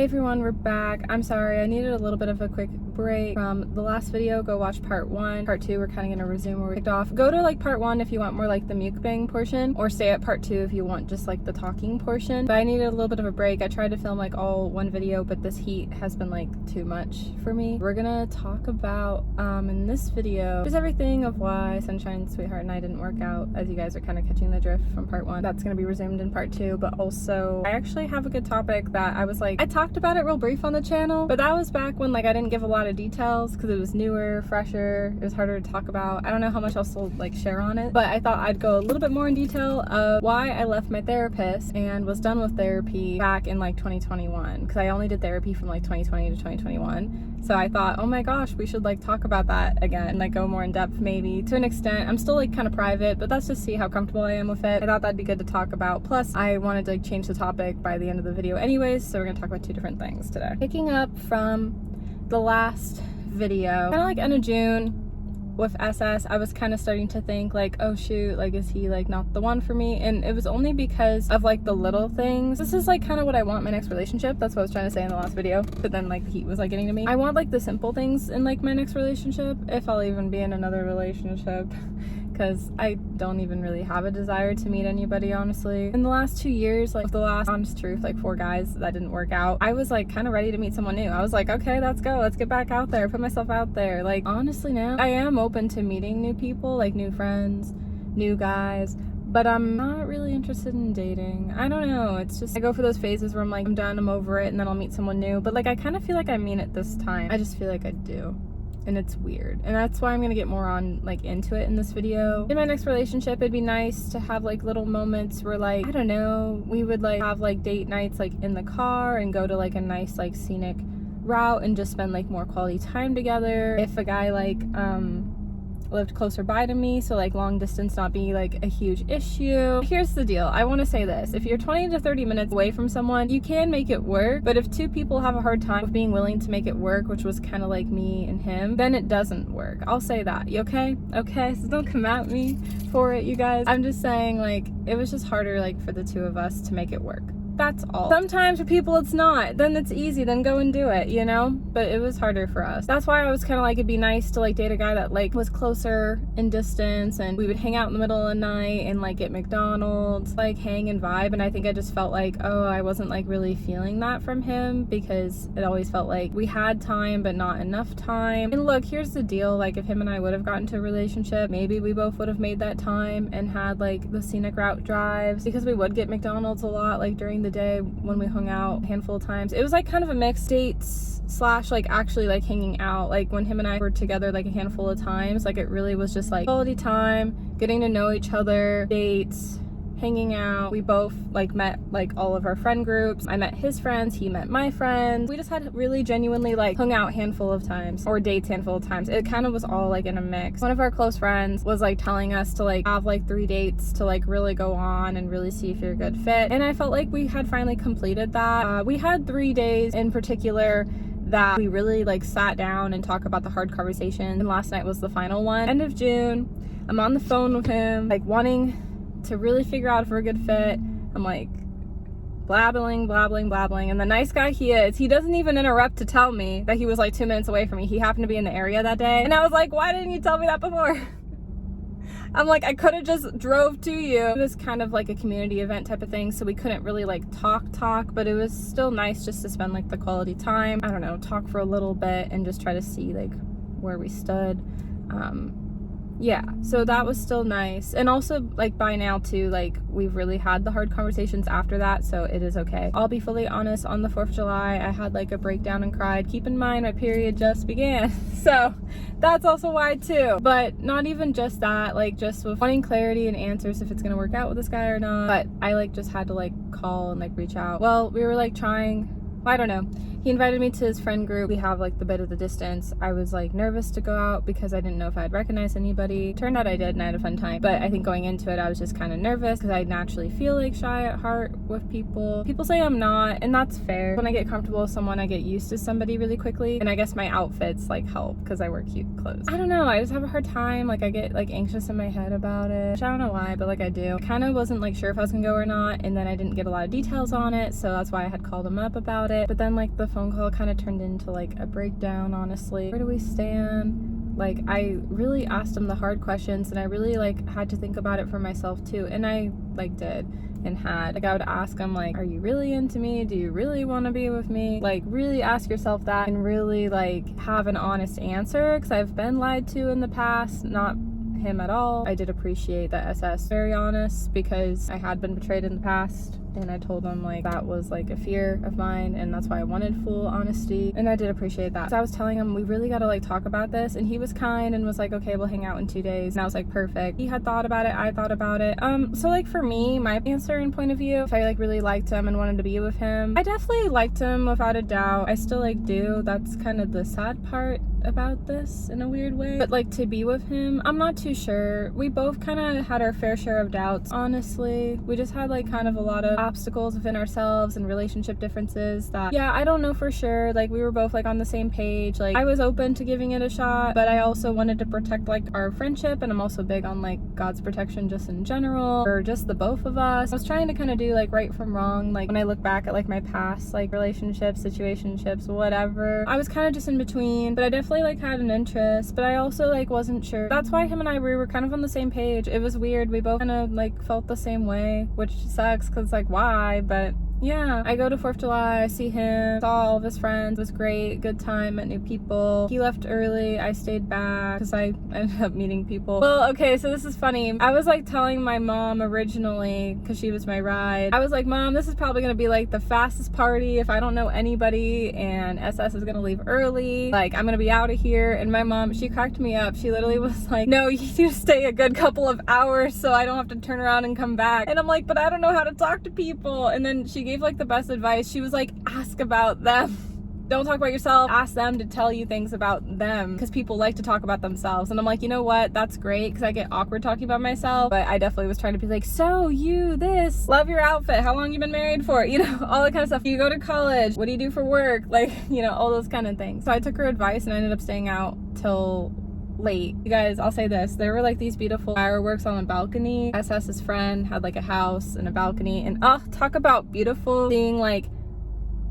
Hey everyone, we're back. I'm sorry, I needed a little bit of a quick break from the last video. Go watch part 1. Part 2, we're kind of going to resume where we picked off. Go to like part 1 if you want more like the mukbang portion, or stay at part 2 if you want just like the talking portion. But I needed a little bit of a break. I tried to film like all one video, but this heat has been like too much for me. We're gonna talk about in this video just everything of why Sunshine Sweetheart and I didn't work out, as you guys are kind of catching the drift from part 1. That's going to be resumed in part 2, but also I actually have a good topic that I was like, I talked about it real brief on the channel, but that was back when like I didn't give a lot of details because it was newer, fresher, it was harder to talk about. I don't know how much else to like share on it, but I thought I'd go a little bit more in detail of why I left my therapist and was done with therapy back in like 2021, because I only did therapy from like 2020 to 2021. So I thought, oh my gosh, we should like talk about that again, like go more in depth maybe to an extent. I'm still like kind of private, but that's just see how comfortable I am with it. I thought that'd be good to talk about. Plus I wanted to like change the topic by the end of the video anyways, so we're gonna talk about 2 different things today. Picking up from the last video, kind of like end of June with SS, I was kind of starting to think like, oh shoot, like is he like not the one for me? And it was only because of like the little things. This is like kind of what I want in my next relationship. That's what I was trying to say in the last video, but then like the heat was like getting to me. I want like the simple things in like my next relationship, if I'll even be in another relationship, because I don't even really have a desire to meet anybody, honestly. In the last 2 years, like the last honest truth, like 4 guys that didn't work out, I was like kind of ready to meet someone new. I was like, okay, let's go, let's get back out there, put myself out there. Like honestly now I am open to meeting new people, like new friends, new guys, but I'm not really interested in dating. I don't know, it's just I go for those phases where I'm like, I'm done, I'm over it, and then I'll meet someone new. But like I kind of feel like I mean it this time. I just feel like I do, and it's weird, and that's why I'm gonna get more on like into it in this video. In my next relationship, it'd be nice to have like little moments where like, I don't know, we would like have like date nights like in the car and go to like a nice like scenic route and just spend like more quality time together. If a guy like lived closer by to me, so like long distance not be like a huge issue. Here's the deal, I want to say this: if you're 20 to 30 minutes away from someone, you can make it work, but if 2 people have a hard time with being willing to make it work, which was kind of like me and him, then it doesn't work. I'll say that. You okay? So don't come at me for it, you guys. I'm just saying, like, it was just harder like for the 2 of us to make it work. That's all. Sometimes for people it's not, then it's easy, then go and do it, you know? But it was harder for us. That's why I was kind of like, it'd be nice to like date a guy that like was closer in distance, and we would hang out in the middle of the night and like get McDonald's, like hang and vibe. And I think I just felt like, oh, I wasn't like really feeling that from him, because it always felt like we had time but not enough time. And look, here's the deal, like if him and I would have gotten to a relationship, maybe we both would have made that time and had like the scenic route drives, because we would get McDonald's a lot like during the day when we hung out a handful of times. It was like kind of a mix, dates slash like actually like hanging out. Like when him and I were together like a handful of times, like it really was just like quality time, getting to know each other, dates, hanging out. We both like met like all of our friend groups. I met his friends, he met my friends. We just had really genuinely like hung out handful of times, or dates handful of times. It kind of was all like in a mix. One of our close friends was like telling us to like have like 3 dates to like really go on and really see if you're a good fit, and I felt like we had finally completed that. We had 3 days in particular that we really like sat down and talked about the hard conversation, and last night was the final one. End of June, I'm on the phone with him, like wanting to really figure out if we're a good fit. I'm like blabbling, and the nice guy he is, he doesn't even interrupt to tell me that he was like 2 minutes away from me. He happened to be in the area that day, and I was like, why didn't you tell me that before? I'm like, I could have just drove to you. It was kind of like a community event type of thing, so we couldn't really like talk, but it was still nice just to spend like the quality time. I don't know, talk for a little bit and just try to see like where we stood. Yeah, so that was still nice. And also like by now too, like we've really had the hard conversations after that, so it is okay. I'll be fully honest, on the 4th of July I had like a breakdown and cried. Keep in mind my period just began, so that's also why too. But not even just that, like just with wanting clarity and answers if it's gonna work out with this guy or not. But I like just had to like call and like reach out. Well, we were like trying, I don't know. He invited me to his friend group. We have like the bit of the distance. I was like nervous to go out because I didn't know if I'd recognize anybody. Turned out I did, and I had a fun time. But I think going into it, I was just kind of nervous because I naturally feel like shy at heart with people. People say I'm not, and that's fair. When I get comfortable with someone, I get used to somebody really quickly. And I guess my outfits like help because I wear cute clothes. I don't know, I just have a hard time. Like I get like anxious in my head about it. Which I don't know why, but like I do. I kind of wasn't like sure if I was gonna go or not, and then I didn't get a lot of details on it, so that's why I had called him up about it. But then like the phone call kind of turned into like a breakdown, honestly. Where do we stand? Like I really asked him the hard questions, and I really like had to think about it for myself too, and I like did and had. Like I would ask him like, are you really into me? Do you really want to be with me? Like really ask yourself that and really like have an honest answer, because I've been lied to in the past, not him at all. I did appreciate that SS very honest, because I had been betrayed in the past, and I told him like that was like a fear of mine, and that's why I wanted full honesty, and I did appreciate that. So I was telling him we really got to like talk about this, and he was kind and was like, okay, we'll hang out in 2 days. And I was like, perfect. He had thought about it, I thought about it. So like for me, my answer and point of view, if I like really liked him and wanted to be with him, I definitely liked him without a doubt. I still like do. That's kind of the sad part about this in a weird way. But like to be with him, I'm not too sure. We both kind of had our fair share of doubts, honestly. We just had like kind of a lot of obstacles within ourselves and relationship differences that, yeah, I don't know for sure. Like we were both like on the same page. Like I was open to giving it a shot, but I also wanted to protect like our friendship, and I'm also big on like God's protection just in general, or just the both of us. I was trying to kind of do like right from wrong. Like when I look back at like my past like relationships, situationships, whatever, I was kind of just in between, but I definitely like had an interest, but I also like wasn't sure. That's why him and I, we were kind of on the same page. It was weird. We both kind of like felt the same way, which sucks because like why, but yeah. I go to 4th of July, I see him, saw all of his friends. It was great, good time, met new people. He left early, I stayed back because I ended up meeting people. Well, okay, so this is funny. I was like telling my mom originally, because she was my ride, I was like, Mom, this is probably gonna be like the fastest party if I don't know anybody, and SS is gonna leave early. Like, I'm gonna be out of here. And my mom, she cracked me up. She literally was like, no, you need to stay a good couple of hours so I don't have to turn around and come back. And I'm like, but I don't know how to talk to people. And then she gave like the best advice. She was like, ask about them. Don't talk about yourself, ask them to tell you things about them, because people like to talk about themselves. And I'm like, you know what, that's great, because I get awkward talking about myself, but I definitely was trying to be like, so you this, love your outfit, how long you been married for, you know, all that kind of stuff. You go to college, what do you do for work, like, you know, all those kind of things. So I took her advice and I ended up staying out till late. You guys, I'll say this, there were like these beautiful fireworks on the balcony. SS's friend had like a house and a balcony, and talk about beautiful, seeing like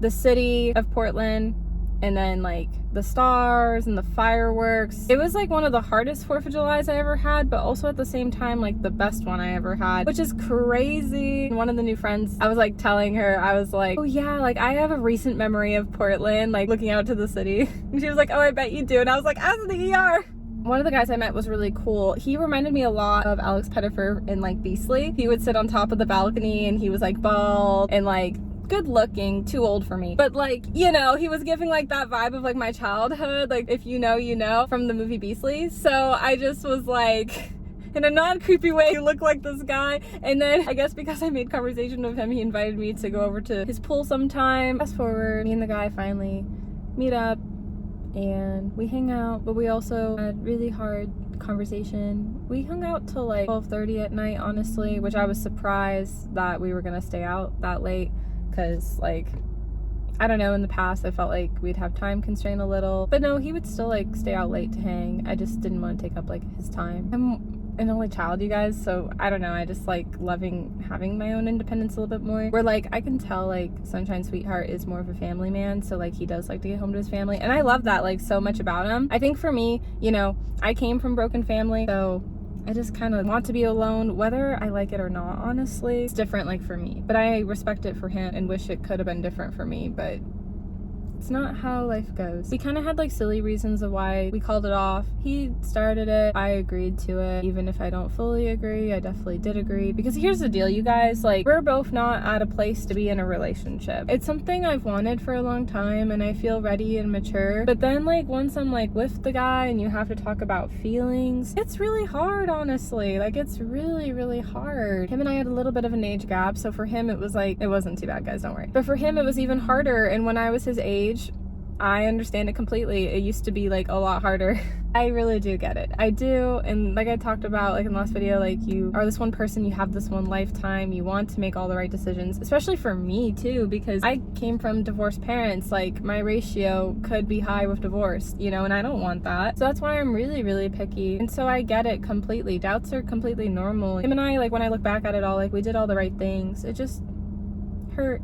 the city of Portland and then like the stars and the fireworks. It was like one of the hardest 4th of Julys I ever had, but also at the same time like the best one I ever had, which is crazy. And one of the new friends, I was like telling her, I was like, oh yeah, like I have a recent memory of Portland, like looking out to the city. And she was like, oh, I bet you do. And I was like, as in the ER. One of the guys I met was really cool. He reminded me a lot of Alex Pettyfer in like Beastly. He would sit on top of the balcony and he was like bald and like good looking, too old for me, but like, you know, he was giving like that vibe of like my childhood, like if you know, you know, from the movie Beastly. So I just was like, in a non-creepy way, you look like this guy. And then I guess because I made conversation with him, he invited me to go over to his pool sometime. Fast forward, me and the guy finally meet up and we hang out, but we also had really hard conversation. We hung out till like 12:30 at night, honestly, which I was surprised that we were gonna stay out that late, because like, I don't know, in the past I felt like we'd have time constraint a little, but no, he would still like stay out late to hang. I just didn't want to take up like his time. I'm an only child, you guys, so I don't know, I just like loving having my own independence a little bit more, where like I can tell like Sunshine Sweetheart is more of a family man, so like he does like to get home to his family, and I love that like so much about him. I think for me, you know, I came from broken family, so I just kind of want to be alone, whether I like it or not, honestly. It's different like for me, but I respect it for him and wish it could have been different for me, but it's not how life goes. We kind of had like silly reasons of why we called it off. He started it, I agreed to it. Even if I don't fully agree, I definitely did agree. Because here's the deal, you guys, like we're both not at a place to be in a relationship. It's something I've wanted for a long time and I feel ready and mature. But then like once I'm like with the guy and you have to talk about feelings, it's really hard, honestly. Like it's really, really hard. Him and I had a little bit of an age gap, so for him it was like, it wasn't too bad, guys, don't worry. But for him it was even harder, and when I was his age, I understand it completely. It used to be like a lot harder. I really do get it. I do. And like I talked about like in the last video, like you are this one person, you have this one lifetime, you want to make all the right decisions, especially for me too, because I came from divorced parents. Like my ratio could be high with divorce, you know, and I don't want that. So that's why I'm really, really picky. And so I get it completely. Doubts are completely normal. Him and I, like when I look back at it all, like we did all the right things. It just hurt.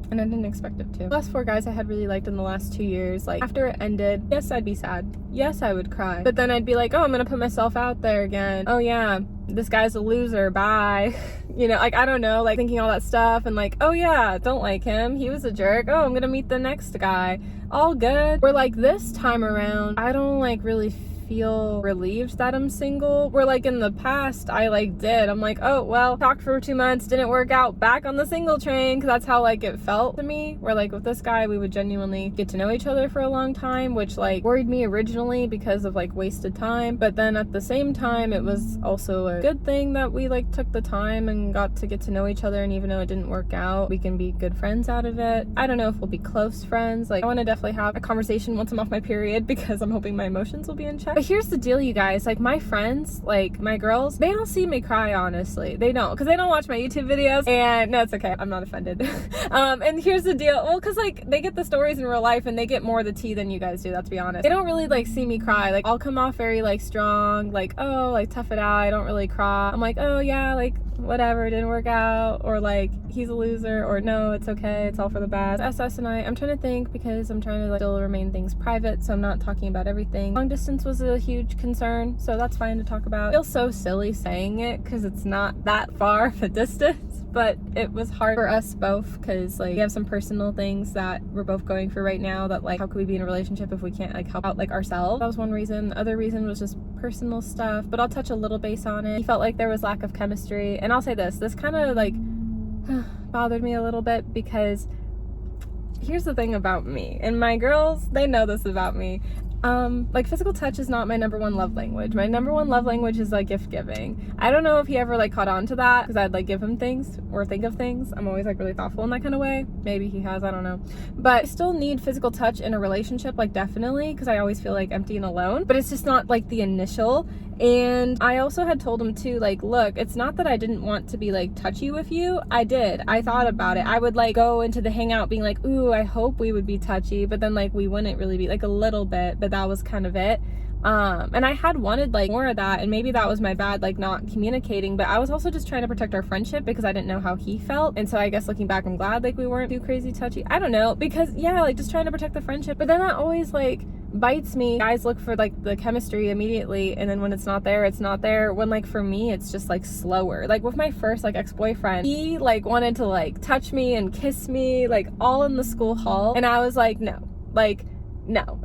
And I didn't expect it to. The last 4 guys I had really liked in the last 2 years, like after it ended, yes, I'd be sad. Yes, I would cry. But then I'd be like, oh, I'm gonna put myself out there again. Oh yeah, this guy's a loser, bye. You know, like, I don't know, like thinking all that stuff and like, oh yeah, don't like him, he was a jerk. Oh, I'm gonna meet the next guy. All good. Where like this time around, I don't like really feel relieved that I'm single. Where like in the past I like did. I'm like, oh well, talked for 2 months, didn't work out, back on the single train, because that's how like it felt to me. Where like with this guy we would genuinely get to know each other for a long time, which like worried me originally because of like wasted time, but then at the same time it was also a good thing that we like took the time and got to get to know each other, and even though it didn't work out, we can be good friends out of it. I don't know if we'll be close friends. Like I want to definitely have a conversation once I'm off my period, because I'm hoping my emotions will be in check. But here's the deal, you guys, like my friends, like my girls, they don't see me cry, honestly. They don't, because they don't watch my YouTube videos, and no, it's okay, I'm not offended. And here's the deal, well, because like they get the stories in real life and they get more of the tea than you guys do, let's be honest. They don't really like see me cry. Like I'll come off very like strong, like, oh, like tough it out, I don't really cry. I'm like, oh yeah, like whatever, it didn't work out, or like he's a loser, or no, it's okay, it's all for the best. SS and I'm trying to think, because I'm trying to like still remain things private, so I'm not talking about everything. Long distance was a huge concern, so that's fine to talk about. I feel so silly saying it because it's not that far of a distance, but it was hard for us both because like we have some personal things that we're both going through right now, that like how could we be in a relationship if we can't like help out like ourselves. That was one reason. The other reason was just personal stuff, but I'll touch a little base on it. He felt like there was lack of chemistry, and I'll say this kind of like bothered me a little bit, because here's the thing about me, and my girls, they know this about me. Like physical touch is not my #1 love language. My #1 love language is like gift giving. I don't know if he ever like caught on to that, because I'd like give him things or think of things. I'm always like really thoughtful in that kind of way. Maybe he has, I don't know. But I still need physical touch in a relationship, like definitely, because I always feel like empty and alone, but it's just not like the initial. And I also had told him too, like, look, it's not that I didn't want to be like touchy with you. I did. I thought about it. I would like go into the hangout being like, ooh, I hope we would be touchy, but then like we wouldn't really be, like a little bit, but that was kind of it. And I had wanted like more of that, and maybe that was my bad, like not communicating, but I was also just trying to protect our friendship because I didn't know how he felt. And so I guess looking back, I'm glad like we weren't too crazy touchy. I don't know, because yeah, like just trying to protect the friendship, but then that always like bites me. Guys look for like the chemistry immediately, and then when it's not there, it's not there. When like for me, it's just like slower. Like with my first like ex-boyfriend, he like wanted to like touch me and kiss me like all in the school hall, and I was like, no.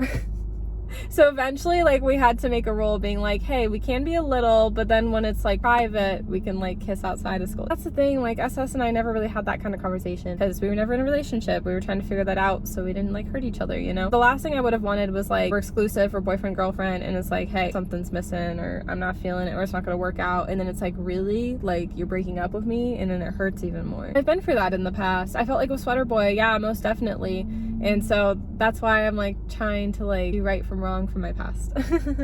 So eventually like we had to make a rule being like, hey, we can be a little, but then when it's like private, we can like kiss outside of school. That's the thing, like SS and I never really had that kind of conversation because we were never in a relationship. We were trying to figure that out so we didn't like hurt each other, you know? The last thing I would have wanted was like we're exclusive or boyfriend girlfriend, and it's like, hey, something's missing, or I'm not feeling it, or it's not gonna work out, and then it's like, really, like you're breaking up with me, and then it hurts even more. I've been through that in the past. I felt like with Sweater Boy, yeah, most definitely. And so that's why I'm like trying to like do right from wrong from my past.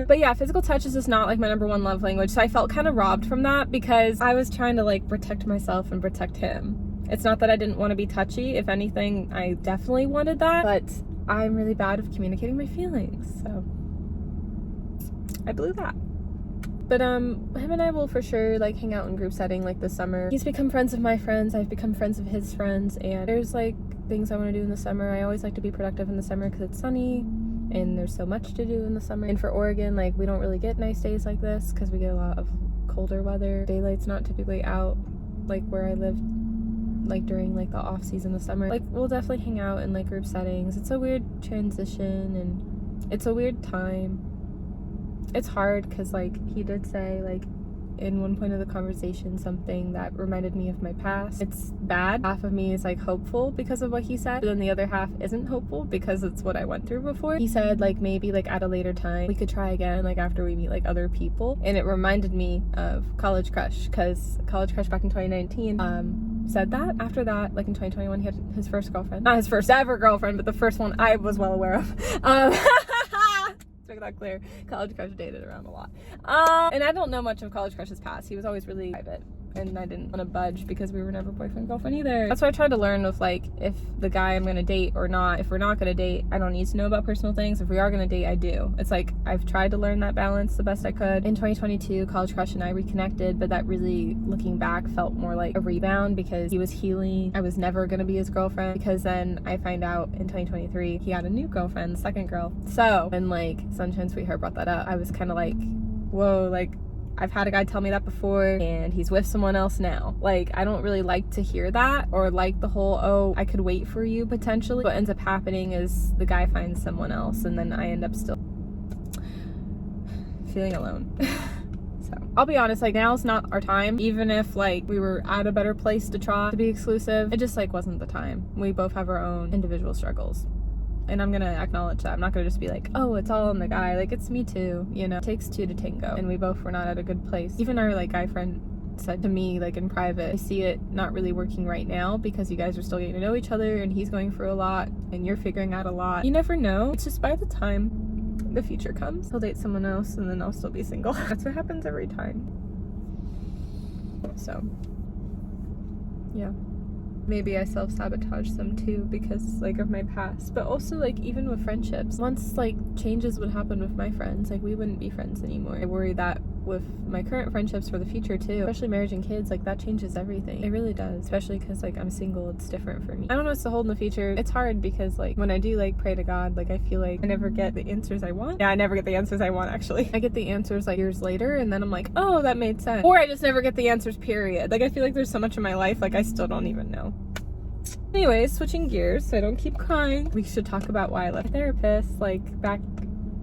But yeah, physical touch is just not like my #1 love language. So I felt kind of robbed from that because I was trying to like protect myself and protect him. It's not that I didn't want to be touchy. If anything, I definitely wanted that, but I'm really bad at communicating my feelings. So I blew that. But him and I will for sure like hang out in group setting like this summer. He's become friends of my friends, I've become friends of his friends, and there's like things I want to do in the summer. I always like to be productive in the summer because it's sunny and there's so much to do in the summer. And for Oregon, like we don't really get nice days like this because we get a lot of colder weather. Daylight's not typically out like where I live like during like the off season of summer. Like we'll definitely hang out in like group settings. It's a weird transition and it's a weird time. It's hard because like he did say like in one point of the conversation something that reminded me of my past. It's bad. Half of me is like hopeful because of what he said, but then the other half isn't hopeful because it's what I went through before. He said like maybe like at a later time we could try again, like after we meet like other people, and it reminded me of College Crush, because College Crush back in 2019 said that. After that, like in 2021, he had his first girlfriend. Not his first ever girlfriend, but the first one I was well aware of. Make that clear. College crush dated around a lot. And I don't know much of college crush's past. He was always really private, and I didn't want to budge because we were never boyfriend girlfriend either. That's why I tried to learn with like, if the guy I'm gonna date or not. If we're not gonna date, I don't need to know about personal things. If we are gonna date, I do. It's like I've tried to learn that balance the best I could. In 2022, college crush and I reconnected, but that really, looking back, felt more like a rebound because he was healing. I was never gonna be his girlfriend, because then I find out in 2023 he had a new girlfriend, second girl. So when like Sunshine Sweetheart brought that up, I was kind of like, whoa, like I've had a guy tell me that before and he's with someone else now. Like, I don't really like to hear that, or like the whole, oh, I could wait for you potentially. What ends up happening is the guy finds someone else and then I end up still feeling alone. So I'll be honest, like now's not our time. Even if like we were at a better place to try to be exclusive, it just like wasn't the time. We both have our own individual struggles. And I'm gonna acknowledge that. I'm not gonna just be like, oh, it's all on the guy. Like, it's me too, you know? It takes two to tango. And we both were not at a good place. Even our like guy friend said to me, like in private, I see it not really working right now because you guys are still getting to know each other and he's going through a lot and you're figuring out a lot. You never know. It's just by the time the future comes, he'll date someone else and then I'll still be single. That's what happens every time. So, yeah. Maybe I self-sabotage them too because like of my past, but also like even with friendships, once like changes would happen with my friends, like we wouldn't be friends anymore. I worry that with my current friendships for the future too, especially marriage and kids, like that changes everything. It really does, especially because like I'm single. It's different for me. I don't know what's to hold in the future. It's hard because like when I do like pray to God, like I feel like I never get the answers I want. Yeah, I never get the answers I want actually. I get the answers like years later and then I'm like, oh, that made sense. Or I just never get the answers, period. Like I feel like there's so much in my life like I still don't even know. Anyways, switching gears so I don't keep crying, we should talk about why I left therapist like back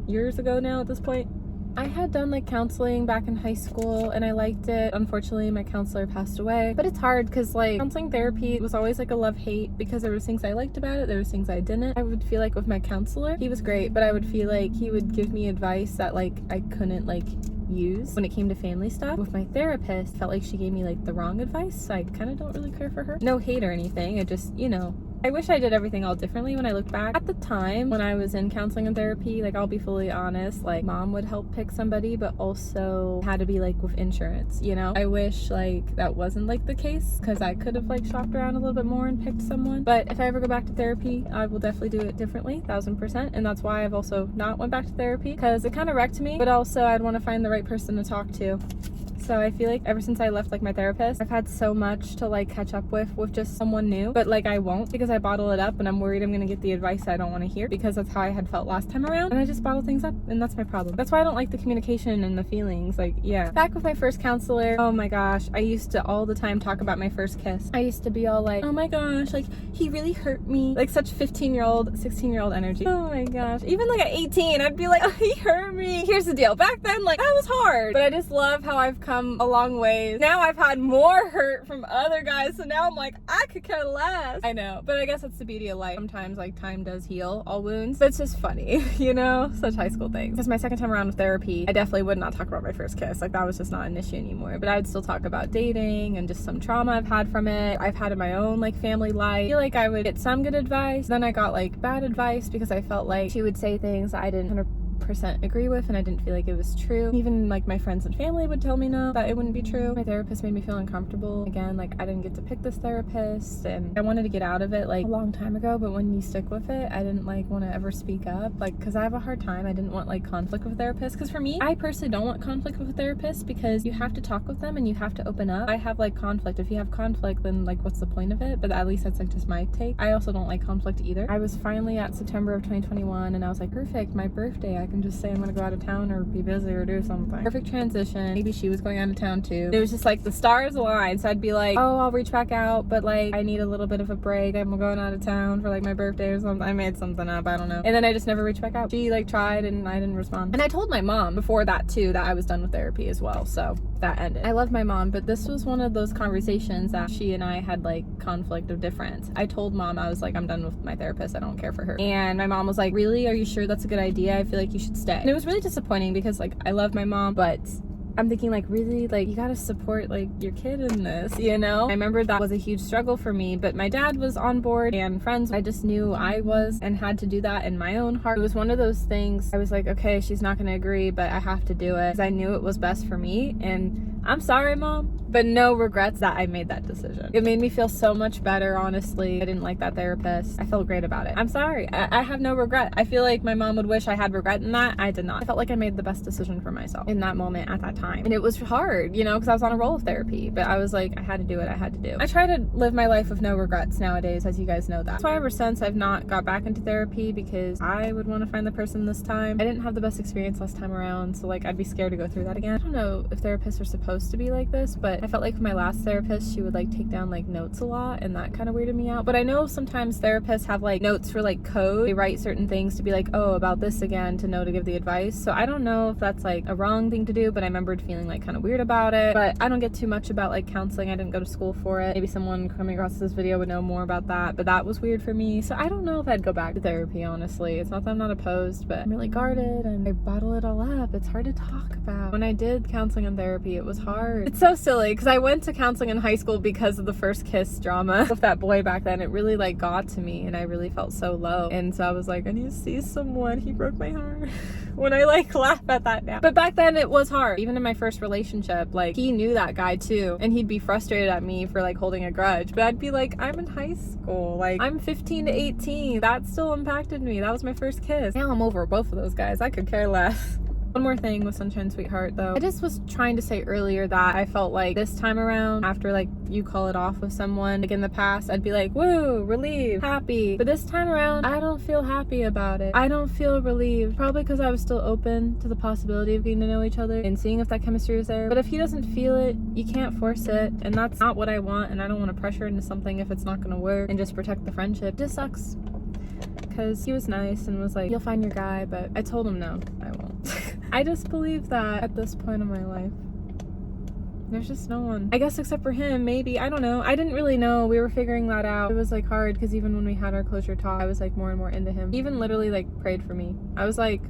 years ago now at this point. I had done like counseling back in high school and I liked it. Unfortunately, my counselor passed away, but it's hard because like counseling therapy was always like a love-hate because there was things I liked about it, there was things I didn't. I would feel like with my counselor, he was great, but I would feel like he would give me advice that like I couldn't like use when it came to family stuff. With my therapist, felt like she gave me like the wrong advice, so I kind of don't really care for her. No hate or anything, I just, you know, I wish I did everything all differently when I look back. At the time when I was in counseling and therapy, like I'll be fully honest, like mom would help pick somebody, but also had to be like with insurance, you know? I wish like that wasn't like the case because I could have like shopped around a little bit more and picked someone. But if I ever go back to therapy, I will definitely do it differently, 1000%. And that's why I've also not went back to therapy because it kind of wrecked me, but also I'd want to find the right person to talk to. So I feel like ever since I left like my therapist, I've had so much to like catch up with just someone new, but like I won't because I bottle it up and I'm worried I'm gonna get the advice I don't want to hear because that's how I had felt last time around, and I just bottle things up, and that's my problem. That's why I don't like the communication and the feelings. Like, yeah, back with my first counselor, oh my gosh, I used to all the time talk about my first kiss. I used to be all like, oh my gosh, like he really hurt me, like such 15-year-old 16-year-old energy. Oh my gosh, even like at 18 I'd be like, oh, he hurt me. Here's the deal, back then like that was hard, but I just love how I've come a long way. Now I've had more hurt from other guys, so now I'm like, I could care less. I know, but I guess that's the beauty of life. Sometimes like time does heal all wounds, but it's just funny, you know, such high school things. Because my second time around with therapy, I definitely would not talk about my first kiss. Like that was just not an issue anymore, but I would still talk about dating and just some trauma I've had from it. I've had in my own like family life. I feel like I would get some good advice, then I got like bad advice because I felt like she would say things I didn't 100% agree with and I didn't feel like it was true. Even like my friends and family would tell me no, that it wouldn't be true. My therapist made me feel uncomfortable. Again, like I didn't get to pick this therapist and I wanted to get out of it like a long time ago, but when you stick with it, I didn't like want to ever speak up, like because I have a hard time. I didn't want like conflict with therapists, because for me, I personally don't want conflict with a therapist because you have to talk with them and you have to open up. I have like conflict. If you have conflict, then like what's the point of it? But at least that's like just my take. I also don't like conflict either. I was finally at September of 2021 and I was like, perfect, my birthday, I can just say I'm gonna go out of town or be busy or do something. Perfect transition. Maybe she was going out of town too. It was just like the stars aligned, so I'd be like, oh, I'll reach back out, but like I need a little bit of a break. I'm going out of town for like my birthday or something. I made something up, I don't know. And then I just never reached back out. She like tried and I didn't respond. And I told my mom before that too that I was done with therapy as well, so that ended. I love my mom, but this was one of those conversations that she and I had like conflict of difference. I told mom, I was like, I'm done with my therapist, I don't care for her. And my mom was like, really? Are you sure that's a good idea? I feel like you should stay. And it was really disappointing because like I love my mom, but I'm thinking like, really, like you gotta support like your kid in this, you know? I remember that was a huge struggle for me, but my dad was on board and friends. I just knew I was and had to do that in my own heart. It was one of those things I was like, okay, she's not gonna agree, but I have to do it because I knew it was best for me. And I'm sorry, Mom, but no regrets that I made that decision. It made me feel so much better, honestly. I didn't like that therapist. I felt great about it. I'm sorry. I have no regret. I feel like my mom would wish I had regret in that. I did not. I felt like I made the best decision for myself in that moment at that time. And it was hard, you know, because I was on a roll of therapy, but I was like, I had to do what I had to do. I try to live my life with no regrets nowadays, as you guys know that. That's why ever since I've not got back into therapy, because I would want to find the person this time. I didn't have the best experience last time around, so like I'd be scared to go through that again. I don't know if therapists are supposed to be like this, but I felt like with my last therapist, she would like take down like notes a lot, and that kind of weirded me out. But I know sometimes therapists have like notes for like code. They write certain things to be like, oh, about this again, to know to give the advice. So I don't know if that's like a wrong thing to do, but I remembered feeling like kind of weird about it. But I don't get too much about like counseling. I didn't go to school for it. Maybe someone coming across this video would know more about that, but that was weird for me. So I don't know if I'd go back to therapy, honestly. It's not that I'm not opposed, but I'm really guarded and I bottle it all up. It's hard to talk about. When I did counseling and therapy, it was hard. It's so silly because I went to counseling in high school because of the first kiss drama with that boy back then. It really like got to me and I really felt so low. And so I was like, I need to see someone. He broke my heart. When I like laugh at that now. But back then it was hard. Even in my first relationship, like he knew that guy too. And he'd be frustrated at me for like holding a grudge. But I'd be like, I'm in high school. Like I'm 15 to 18. That still impacted me. That was my first kiss. Now I'm over both of those guys. I could care less. One more thing with Sunshine Sweetheart though. I just was trying to say earlier that I felt like this time around, after like you call it off with someone, like in the past, I'd be like, woo, relieved, happy. But this time around, I don't feel happy about it. I don't feel relieved. Probably because I was still open to the possibility of getting to know each other and seeing if that chemistry was there. But if he doesn't feel it, you can't force it. And that's not what I want. And I don't want to pressure into something if it's not going to work and just protect the friendship. It just sucks. Because he was nice and was like, you'll find your guy, but I told him no, I won't. I just believe that at this point in my life, there's just no one. I guess except for him, maybe. I don't know. I didn't really know. We were figuring that out. It was like hard because even when we had our closure talk, I was like more and more into him. He even literally like prayed for me. I was like,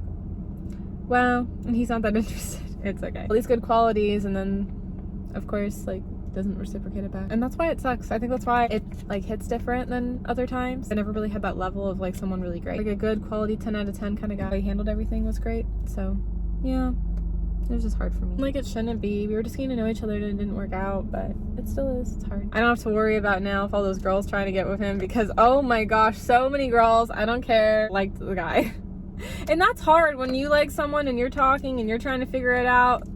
wow, and he's not that interested. It's okay. All these good qualities, and then of course like doesn't reciprocate it back, and that's why it sucks. I think that's why it like hits different than other times. I never really had that level of like someone really great, like a good quality 10 out of 10 kind of guy. He handled everything, was great. So yeah, it was just hard for me. Like it shouldn't be. We were just getting to know each other and it didn't work out, but it still is. It's hard. I don't have to worry about now if all those girls trying to get with him, because oh my gosh, so many girls, I don't care, liked the guy. And that's hard when you like someone and you're talking and you're trying to figure it out.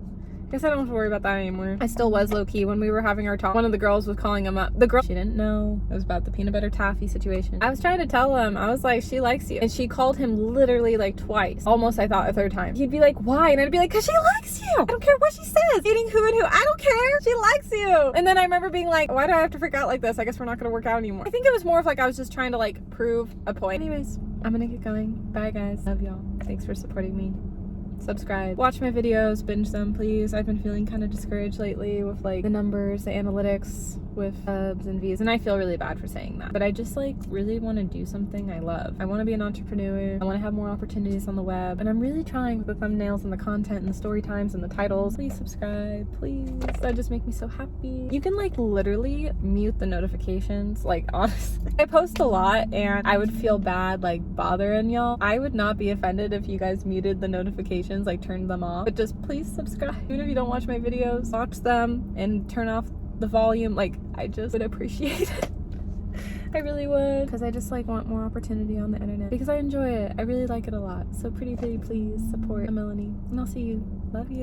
I guess I don't have to worry about that anymore. I still was low-key when we were having our talk. One of the girls was calling him up. The girl, she didn't know it was about the peanut butter taffy situation. I was trying to tell him, I was like, she likes you. And she called him literally like twice. Almost, I thought, a third time. He'd be like, why? And I'd be like, because she likes you. I don't care what she says. Dating who and who. I don't care. She likes you. And then I remember being like, why do I have to freak out like this? I guess we're not going to work out anymore. I think it was more of like I was just trying to like prove a point. Anyways, I'm going to get going. Bye, guys. Love y'all. Thanks for supporting me. Subscribe, watch my videos, binge them please. I've been feeling kind of discouraged lately with like the numbers, the analytics with subs and views, and I feel really bad for saying that, but I just like really want to do something I love. I want to be an entrepreneur. I want to have more opportunities on the web, and I'm really trying with the thumbnails and the content and the story times and the titles. Please subscribe, please. That just make me so happy. You can like literally mute the notifications, like honestly. I post a lot and I would feel bad like bothering y'all. I would not be offended if you guys muted the notifications, like turned them off, but just please subscribe. Even if you don't watch my videos, watch them and turn off the volume. Like I just would appreciate it. I really would, because I just like want more opportunity on the internet because I enjoy it. I really like it a lot. So pretty please support Melanie, and I'll see you. Love you.